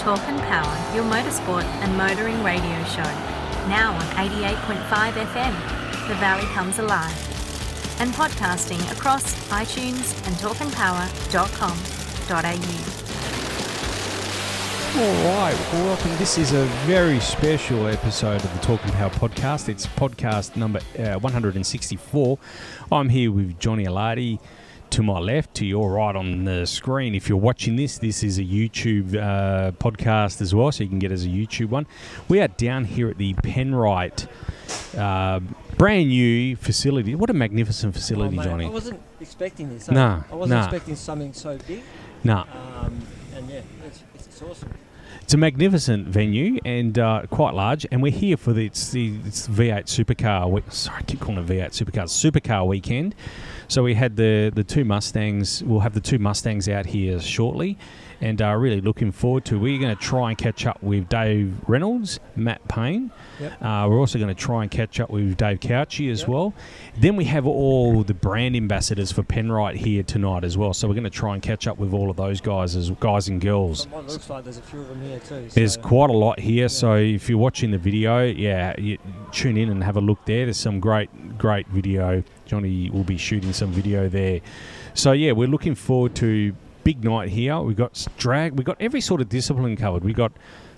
Talk and Power, your motorsport and motoring radio show. Now on 88.5 FM, The Valley Comes Alive. And podcasting across iTunes and talkandpower.com.au. All right, welcome. This is a very special episode of the Talk and Power podcast. It's podcast number 164. I'm here with Johnny Alardi. To my left, to your right on the screen. If you're watching this is a YouTube podcast as well, so you can get it as a YouTube one. We are down here at the Penrite brand new facility. What a magnificent facility, Johnny. I wasn't expecting this. I wasn't expecting something so big. No. And yeah, it's awesome. It's a magnificent venue and quite large, and we're here for it's V8 Supercar. Sorry, I keep calling it V8 Supercar weekend. So we had the two Mustangs. We'll have the two Mustangs out here shortly, and really looking forward to. We're going to try and catch up with Dave Reynolds, Matt Payne. Yep. We're also going to try and catch up with Dave Cauchi as well. Then we have all the brand ambassadors for Penrite here tonight as well. So we're going to try and catch up with all of those guys and girls. From what it looks like, there's a few of them here too. There's quite a lot here. Yeah. So if you're watching the video, you tune in and have a look there. There's some great video. Johnny will be shooting some video there. So yeah, we're looking forward to big night here. We've got drag. We've got every sort of discipline covered. We've got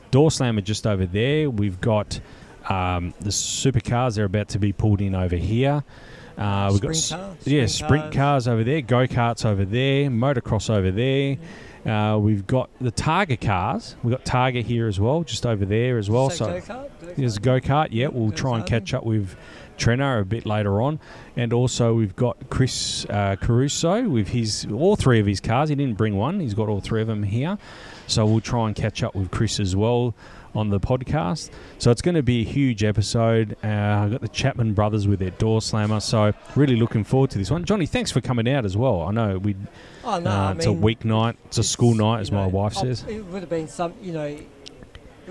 door slammer just over there. We've got the supercars. They're about to be pulled in over here. We've got sprint cars over there. Go-karts over there. Motocross over there. We've got the Targa cars. We've got Targa here as well, just over there as well. So go-kart? There's a go-kart. Yeah, we'll try and catch up with Trenner a bit later on. And also we've got Chris Caruso with all three of his cars. He didn't bring one. He's got all three of them here. So we'll try and catch up with Chris as well on the podcast. So it's going to be a huge episode. I've got the Chapman brothers with their door slammer. So really looking forward to this one. Johnny, thanks for coming out as well. I know it's a weeknight. It's a school night, as my wife says. It would have been you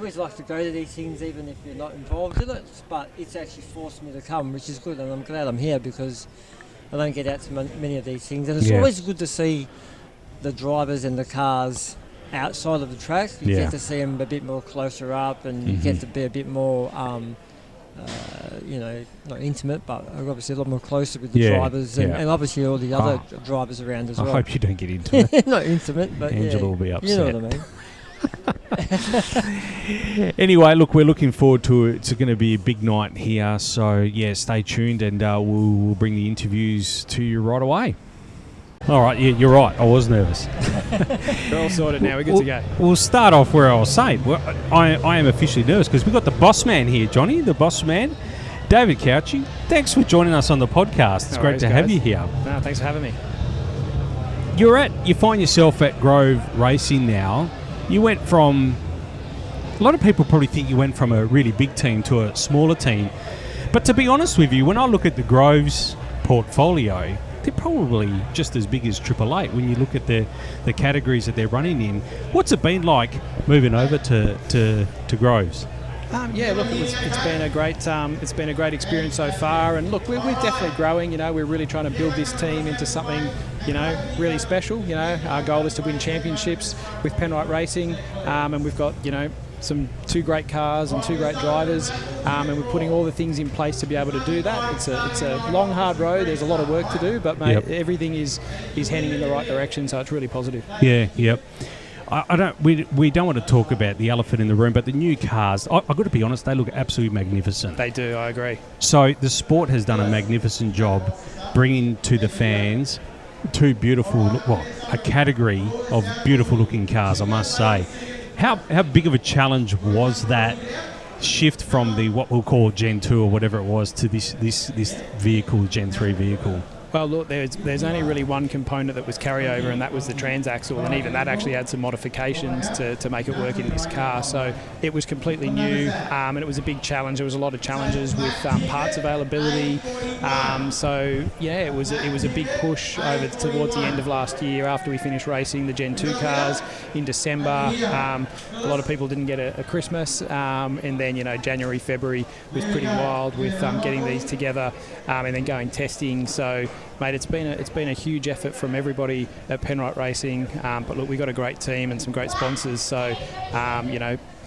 always like to go to these things even if you're not involved in it, but it's actually forced me to come, which is good, and I'm glad I'm here because I don't get out to many of these things, and it's always good to see the drivers and the cars outside of the track. You get to see them a bit more closer up, and you get to be a bit more not intimate, but obviously a lot more closer with the drivers and obviously all the other drivers around as well. I hope you don't get intimate. Not intimate, but Angela will be upset. You know what I mean. Anyway, look, we're looking forward to it. It's going to be a big night here, so yeah, stay tuned, and we'll bring the interviews to you right away. All right, yeah, you're right. I was nervous. We're all sorted now. We're good to go. We'll start off where I was saying. Well, I am officially nervous because we've got the boss man here, Johnny, the boss man, David Cauchi. Thanks for joining us on the podcast. It's great to have you here. No, thanks for having me. You find yourself at Grove Racing now. You went from, a lot of people probably think you went from a really big team to a smaller team. But to be honest with you, when I look at the Groves portfolio, they're probably just as big as Triple Eight when you look at the categories that they're running in. What's it been like moving over to Groves? Look, it's been a great experience so far, and look, we're definitely growing. We're really trying to build this team into something, really special. Our goal is to win championships with Penrite Racing, and we've got, two great cars and two great drivers, and we're putting all the things in place to be able to do that. It's a long, hard road. There's a lot of work to do, but mate, everything is heading in the right direction, so it's really positive. Yeah, yep. We don't want to talk about the elephant in the room, but the new cars, I've got to be honest, they look absolutely magnificent. They do, I agree. So the sport has done a magnificent job bringing to the fans two a category of beautiful looking cars, I must say. How big of a challenge was that shift from the what we'll call Gen 2 or whatever it was to this vehicle, Gen 3 vehicle? Well, look, there's only really one component that was carryover, and that was the transaxle, and even that actually had some modifications to make it work in this car. So it was completely new, and it was a big challenge. There was a lot of challenges with parts availability. It was a big push over towards the end of last year after we finished racing the Gen 2 cars in December. A lot of people didn't get a Christmas, and then January, February was pretty wild with getting these together and then going testing. So mate, it's been a huge effort from everybody at Penrite Racing. But look, we've got a great team and some great sponsors. So,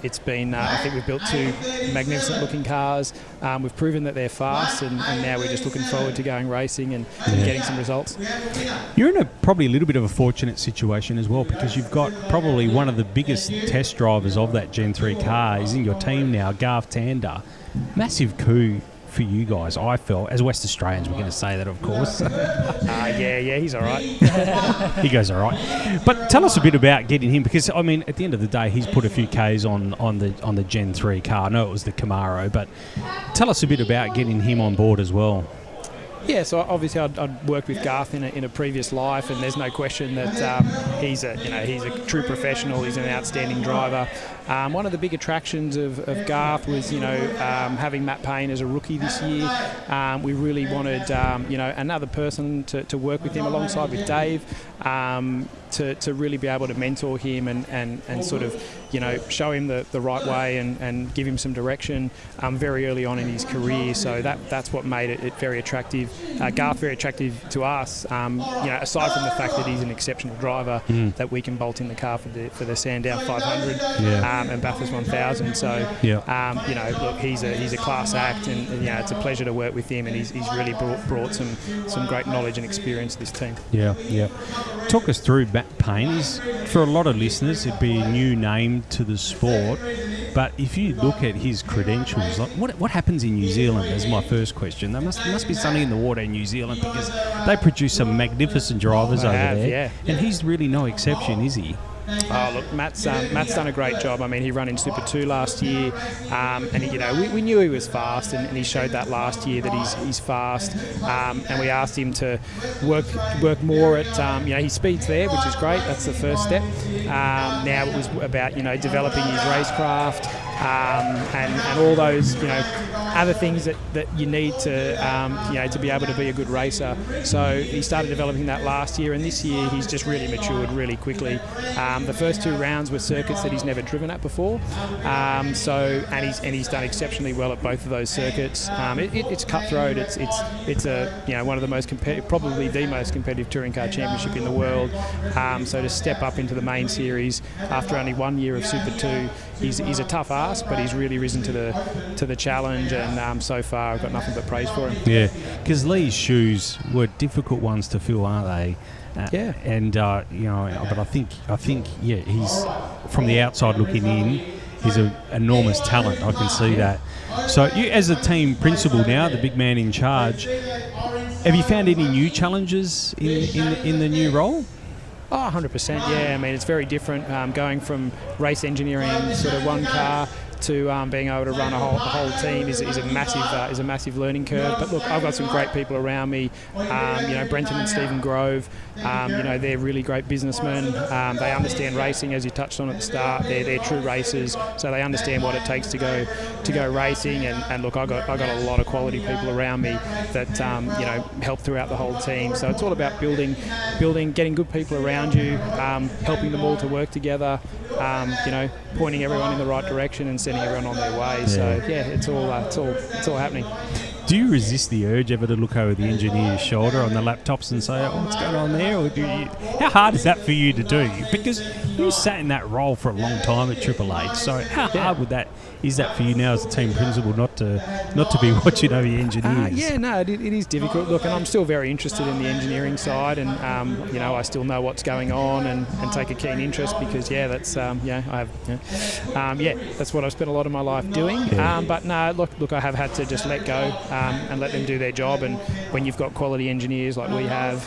it's been, I think we've built 2 magnificent-looking cars. We've proven that they're fast, and now we're just looking forward to going racing and getting some results. You're in probably a little bit of a fortunate situation as well, because you've got probably one of the biggest test drivers of that Gen 3 car is in your team now, Garth Tander. Massive coup for you guys, I felt. As West Australians, we're going to say that, of course. Yeah, he's all right. He goes all right. But tell us a bit about getting him, because, I mean, at the end of the day, he's put a few Ks on the Gen 3 car. I know it was the Camaro, but tell us a bit about getting him on board as well. Yeah, so obviously I'd worked with Garth in a previous life, and there's no question that he's a true professional. He's an outstanding driver. One of the big attractions of Garth was having Matt Payne as a rookie this year. We really wanted another person to work with him alongside with Dave. To really be able to mentor him and sort of show him the right way and give him some direction very early on in his career. So that's what made it very attractive. Garth very attractive to us. Aside from the fact that he's an exceptional driver, that we can bolt in the car for the Sandown 500 and Bathurst 1000. So look, he's a class act, and it's a pleasure to work with him, and he's really brought some great knowledge and experience to this team. Yeah. Talk us through Matt Payne. For a lot of listeners, it'd be a new name to the sport, but if you look at his credentials, like what happens in New Zealand is my first question. There must be something in the water in New Zealand, because they produce some magnificent drivers over there, and he's really no exception, is he? Oh, look, Matt's done a great job. I mean, he ran in Super 2 last year, and we knew he was fast, and he showed that last year that he's fast. And we asked him to work more at his speed's there, which is great. That's the first step. Now it was about developing his racecraft and all those other things that you need to be able to be a good racer. So he started developing that last year, and this year he's just really matured really quickly. The first 2 rounds were circuits that he's never driven at before, and he's done exceptionally well at both of those circuits. It's cutthroat. It's one of the most probably the most competitive touring car championship in the world. So to step up into the main series after only 1 year of Super 2, he's a tough ask, but he's really risen to the challenge, and so far I've got nothing but praise for him. Yeah, because Lee's shoes were difficult ones to fill, aren't they? But I think he's, from the outside looking in, he's an enormous talent. I can see that. So you, as a team principal now, the big man in charge, have you found any new challenges in the new role? Oh, 100%, yeah. I mean, it's very different going from race engineering, sort of one car, to being able to run a whole team is a massive learning curve. But look, I've got some great people around me. Brenton and Stephen Grove. They're really great businessmen. They understand racing, as you touched on at the start. They're true racers, so they understand what it takes to go racing. And look, I got a lot of quality people around me that help throughout the whole team. So it's all about building, getting good people around you, helping them all to work together. Pointing everyone in the right direction and sending everyone on their way. Yeah. So yeah, it's all happening. Do you resist the urge ever to look over the engineer's shoulder on the laptops and say, "Oh, what's going on there?" Or how hard is that for you to do? Because you sat in that role for a long time at Triple H. So how hard is that for you now as a team principal not to be watching over the engineers? It is difficult. Look, and I'm still very interested in the engineering side, and I still know what's going on and take a keen interest because that's that's what I've spent a lot of my life doing. Yeah. But no, look, I have had to just let go and let them do their job. And when you've got quality engineers like we have,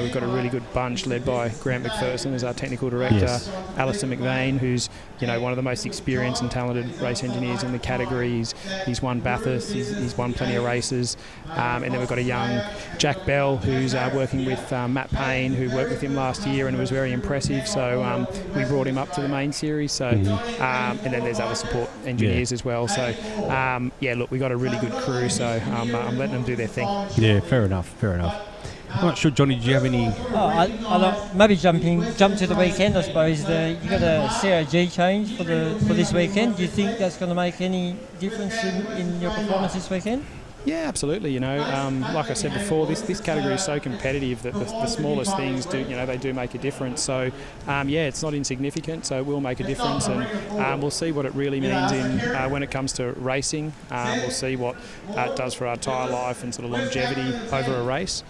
we've got a really good bunch led by Grant McPherson as our technical director, Alistair McVeigh, who's one of the most experienced and talented race engineers in the category. He's won Bathurst, he's won plenty of races, and then we've got a young Jack Bell who's working with Matt Payne, who worked with him last year and was very impressive. So we brought him up to the main series. So and then there's other support engineers as well. So look, we got a really good crew. So I'm letting them do their thing. Yeah, fair enough. I'm not sure, Johnny, did you have any... maybe jump to the weekend, I suppose. You got a COG change for this weekend. Do you think that's going to make any difference in your performance this weekend? Yeah, absolutely. Like I said before, this category is so competitive that the smallest things they do make a difference. So, it's not insignificant. So it will make a difference, and we'll see what it really means when it comes to racing. We'll see what it does for our tyre life and sort of longevity over a race.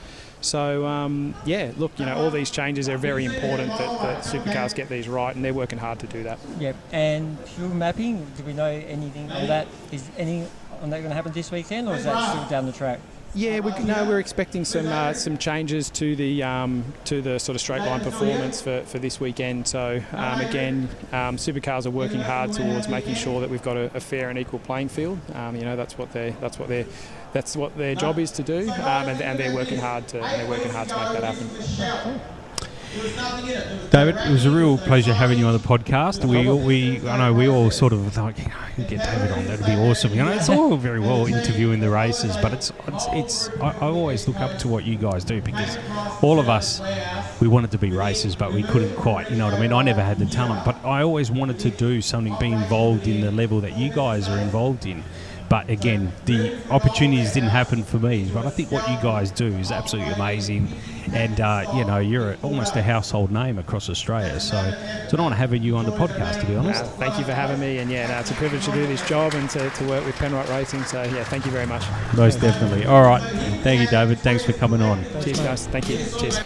So, all these changes are very important that supercars get these right, and they're working hard to do that. Yep. And fuel mapping, do we know anything on that? Is any on that going to happen this weekend, or is that still down the track? Yeah, we're expecting some changes to the sort of straight line performance for this weekend. So supercars are working hard towards making sure that we've got a fair and equal playing field. That's what their job is to do, and they're working hard to make that happen. David, it was a real pleasure having you on the podcast. I know we all sort of thought, get David on, that'd be awesome. It's all very well interviewing the racers, but I always look up to what you guys do, because all of us, we wanted to be racers, but we couldn't quite. You know what I mean? I never had the talent, but I always wanted to do something, be involved in the level that you guys are involved in. But again, the opportunities didn't happen for me. But I think what you guys do is absolutely amazing. And, you're almost a household name across Australia. So it's an honour having you on the podcast, to be honest. Thank you for having me. And, it's a privilege to do this job and to work with Penrite Racing. So, thank you very much. Most definitely. All right. Thank you, David. Thanks for coming on. Cheers, guys. Thank you. Cheers.